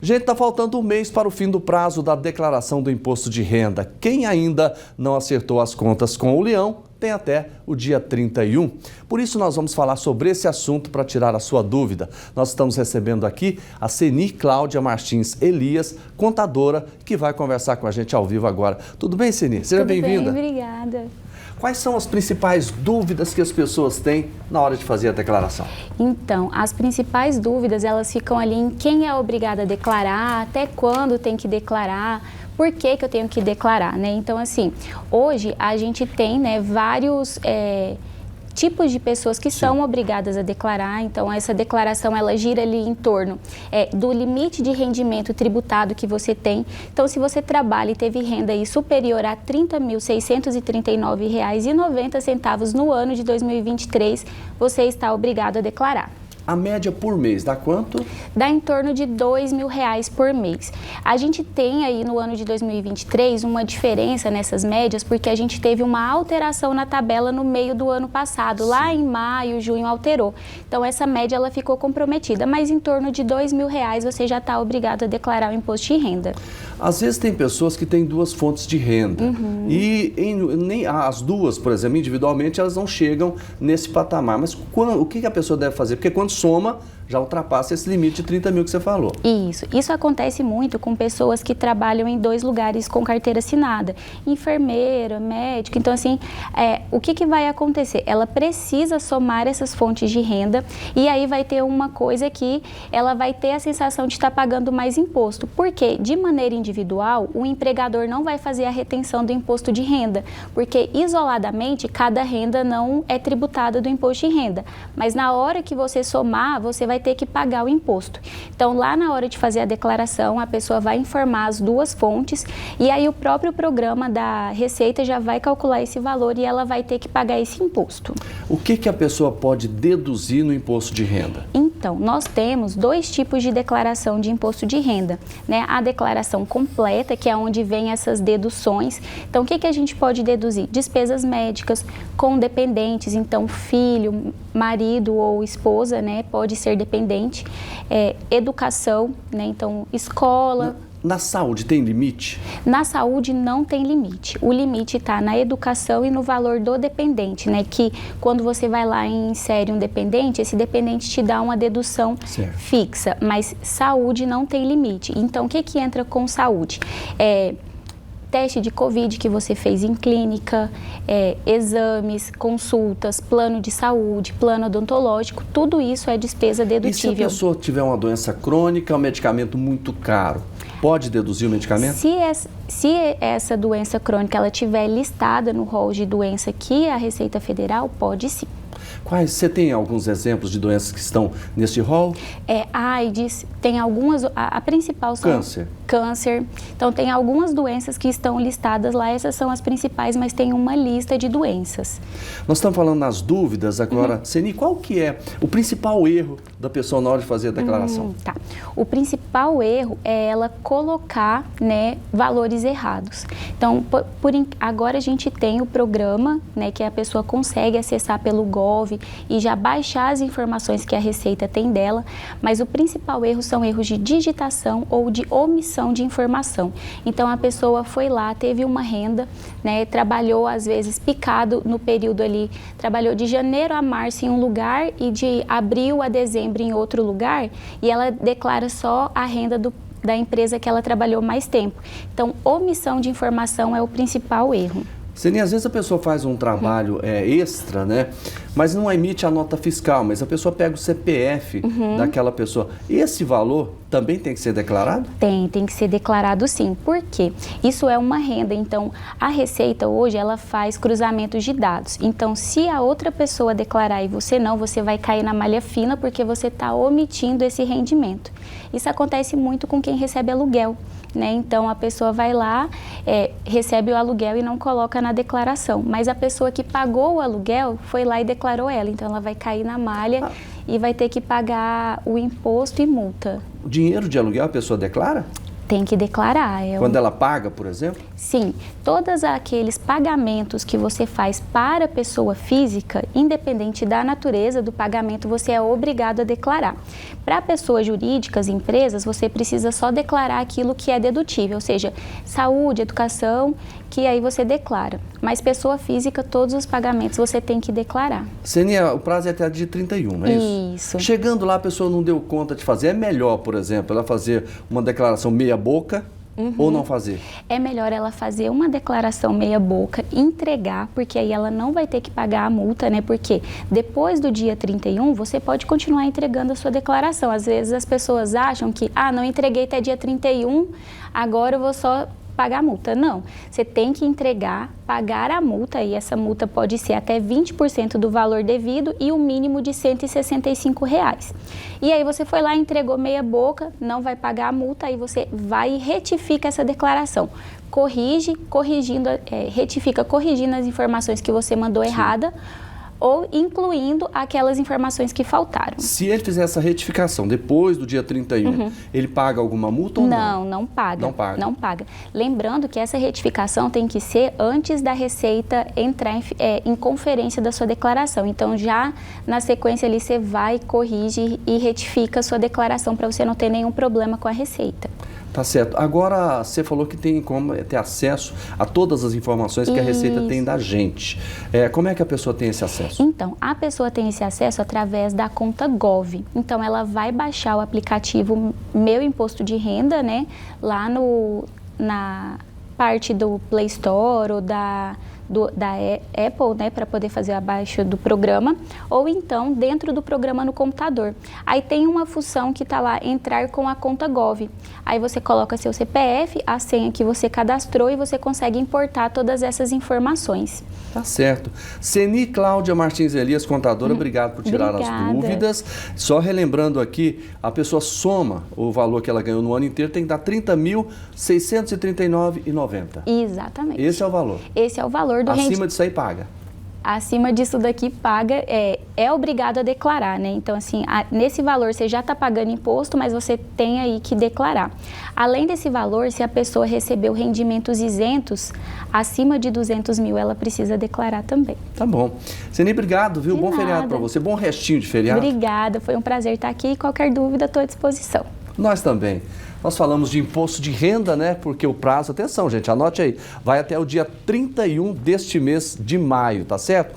Gente, está faltando um mês para o fim do prazo da declaração do imposto de renda. Quem ainda não acertou as contas com o Leão tem até o dia 31. Por isso nós vamos falar sobre esse assunto para tirar a sua dúvida. Nós estamos recebendo aqui a Ceni Cláudia Martins Elias, contadora, que vai conversar com a gente ao vivo agora. Tudo bem, Ceni? Seja bem-vinda. Obrigada. Quais são as principais dúvidas que as pessoas têm na hora de fazer a declaração? Então, as principais dúvidas, elas ficam ali em quem é obrigado a declarar, até quando tem que declarar, por que eu tenho que declarar, né? Então, assim, hoje a gente tem, né, vários tipos de pessoas que são obrigadas a declarar. Então, essa declaração, ela gira ali em torno do limite de rendimento tributado que você tem. Então, se você trabalha e teve renda aí superior a R$ 30.639,90 no ano de 2023, você está obrigado a declarar. A média por mês dá quanto? Dá em torno de R$ 2.000 por mês. A gente tem aí no ano de 2023 uma diferença nessas médias porque a gente teve uma alteração na tabela no meio do ano passado. Sim. Lá em maio, junho alterou. Então essa média ela ficou comprometida, mas em torno de R$ 2.000 você já está obrigado a declarar o imposto de renda. Às vezes tem pessoas que têm duas fontes de renda e nem as duas, por exemplo, individualmente elas não chegam nesse patamar. Mas o que a pessoa deve fazer? Porque quando soma, já ultrapassa esse limite de 30 mil que você falou. Isso acontece muito com pessoas que trabalham em dois lugares com carteira assinada, enfermeira, médico. Então, assim, o que vai acontecer? Ela precisa somar essas fontes de renda e aí vai ter uma coisa que ela vai ter a sensação de estar pagando mais imposto. Porque, de maneira individual, o empregador não vai fazer a retenção do imposto de renda, porque isoladamente cada renda não é tributada do imposto de renda. Mas na hora que você somar, você vai ter que pagar o imposto. Então, lá na hora de fazer a declaração, a pessoa vai informar as duas fontes e aí o próprio programa da Receita já vai calcular esse valor e ela vai ter que pagar esse imposto. O que a pessoa pode deduzir no imposto de renda? Então, nós temos dois tipos de declaração de imposto de renda, né? A declaração completa, que é onde vem essas deduções. Então, o que a gente pode deduzir? Despesas médicas com dependentes, então filho, marido ou esposa, né? Pode ser dependente, educação, né? Então escola. Na saúde tem limite? Na saúde não tem limite. O limite está na educação e no valor do dependente, né? Que quando você vai lá e insere um dependente, esse dependente te dá uma dedução fixa, mas saúde não tem limite. Então o que entra com saúde? Teste de Covid que você fez em clínica, exames, consultas, plano de saúde, plano odontológico, tudo isso é despesa dedutível. E se a pessoa tiver uma doença crônica, um medicamento muito caro, pode deduzir o medicamento? Se essa doença crônica ela tiver listada no rol de doença que a Receita Federal, pode sim. Você tem alguns exemplos de doenças que estão nesse rol? AIDS, tem algumas, a principal são câncer. Então, tem algumas doenças que estão listadas lá, essas são as principais, mas tem uma lista de doenças. Nós estamos falando nas dúvidas agora. Ceni, qual que é o principal erro da pessoa na hora de fazer a declaração? Tá. O principal erro é ela colocar, né, valores errados. Então, agora a gente tem o programa, né, que a pessoa consegue acessar pelo Gov e já baixar as informações que a Receita tem dela, mas o principal erro são erros de digitação ou de omissão de informação. Então, a pessoa foi lá, teve uma renda, né, trabalhou às vezes picado no período ali, trabalhou de janeiro a março em um lugar e de abril a dezembro em outro lugar e ela declara só a renda da empresa que ela trabalhou mais tempo. Então, omissão de informação é o principal erro. Ceni, às vezes a pessoa faz um trabalho extra, né? Mas não emite a nota fiscal, mas a pessoa pega o CPF daquela pessoa. Esse valor também tem que ser declarado? Tem que ser declarado sim. Por quê? Isso é uma renda, então a Receita hoje ela faz cruzamentos de dados. Então, se a outra pessoa declarar e você não, você vai cair na malha fina porque você está omitindo esse rendimento. Isso acontece muito com quem recebe aluguel, né? Então, a pessoa vai lá, recebe o aluguel e não coloca na declaração. Mas a pessoa que pagou o aluguel foi lá e declarou ela. Então, ela vai cair na malha e vai ter que pagar o imposto e multa. O dinheiro de aluguel a pessoa declara? Tem que declarar. Quando ela paga, por exemplo? Sim, todos aqueles pagamentos que você faz para pessoa física, independente da natureza do pagamento, você é obrigado a declarar. Para pessoas jurídicas, empresas, você precisa só declarar aquilo que é dedutível, ou seja, saúde, educação, que aí você declara. Mas pessoa física, todos os pagamentos você tem que declarar. Senia, o prazo é até dia 31, não é isso? Isso. Chegando lá, a pessoa não deu conta de fazer, é melhor, por exemplo, ela fazer uma declaração meia boca ou não fazer? É melhor ela fazer uma declaração meia boca, entregar, porque aí ela não vai ter que pagar a multa, né? Porque depois do dia 31, você pode continuar entregando a sua declaração. Às vezes as pessoas acham que, não entreguei até dia 31, agora eu vou só pagar a multa. Não, você tem que entregar, pagar a multa, e essa multa pode ser até 20% do valor devido e o mínimo de R$ 165. E aí você foi lá, entregou meia boca, não vai pagar a multa, aí você vai e retifica essa declaração. Retifica corrigindo as informações que você mandou errada, ou incluindo aquelas informações que faltaram. Se ele fizer essa retificação depois do dia 31, ele paga alguma multa ou não? Não paga. Não paga. Não paga. Lembrando que essa retificação tem que ser antes da Receita entrar em conferência da sua declaração. Então, já na sequência ali, você vai, corrige e retifica a sua declaração para você não ter nenhum problema com a Receita. Tá certo. Agora, você falou que tem como ter acesso a todas as informações que a Receita tem da gente. Como é que a pessoa tem esse acesso? Então, a pessoa tem esse acesso através da conta Gov. Então, ela vai baixar o aplicativo Meu Imposto de Renda, né? Lá na parte do Play Store ou da Apple, né, para poder fazer abaixo do programa, ou então dentro do programa no computador. Aí tem uma função que está lá, entrar com a conta Gov. Aí você coloca seu CPF, a senha que você cadastrou e você consegue importar todas essas informações. Tá certo. Seni Cláudia Martins Elias, contadora, obrigado por tirar as dúvidas. Só relembrando aqui, a pessoa soma o valor que ela ganhou no ano inteiro, tem que dar R$ 30.639,90. Exatamente. Esse é o valor? Esse é o valor do Acima disso aí paga? Acima disso daqui paga, é obrigado a declarar, né? Então, assim, nesse valor você já está pagando imposto, mas você tem aí que declarar. Além desse valor, se a pessoa recebeu rendimentos isentos, acima de 200 mil, ela precisa declarar também. Tá bom. Seni, obrigado, viu? Bom nada. Feriado para você, bom restinho de feriado. Obrigada, foi um prazer estar aqui. Qualquer dúvida, estou à disposição. Nós também. Nós falamos de imposto de renda, né? Porque o prazo, atenção, gente, anote aí, vai até o dia 31 deste mês de maio, tá certo?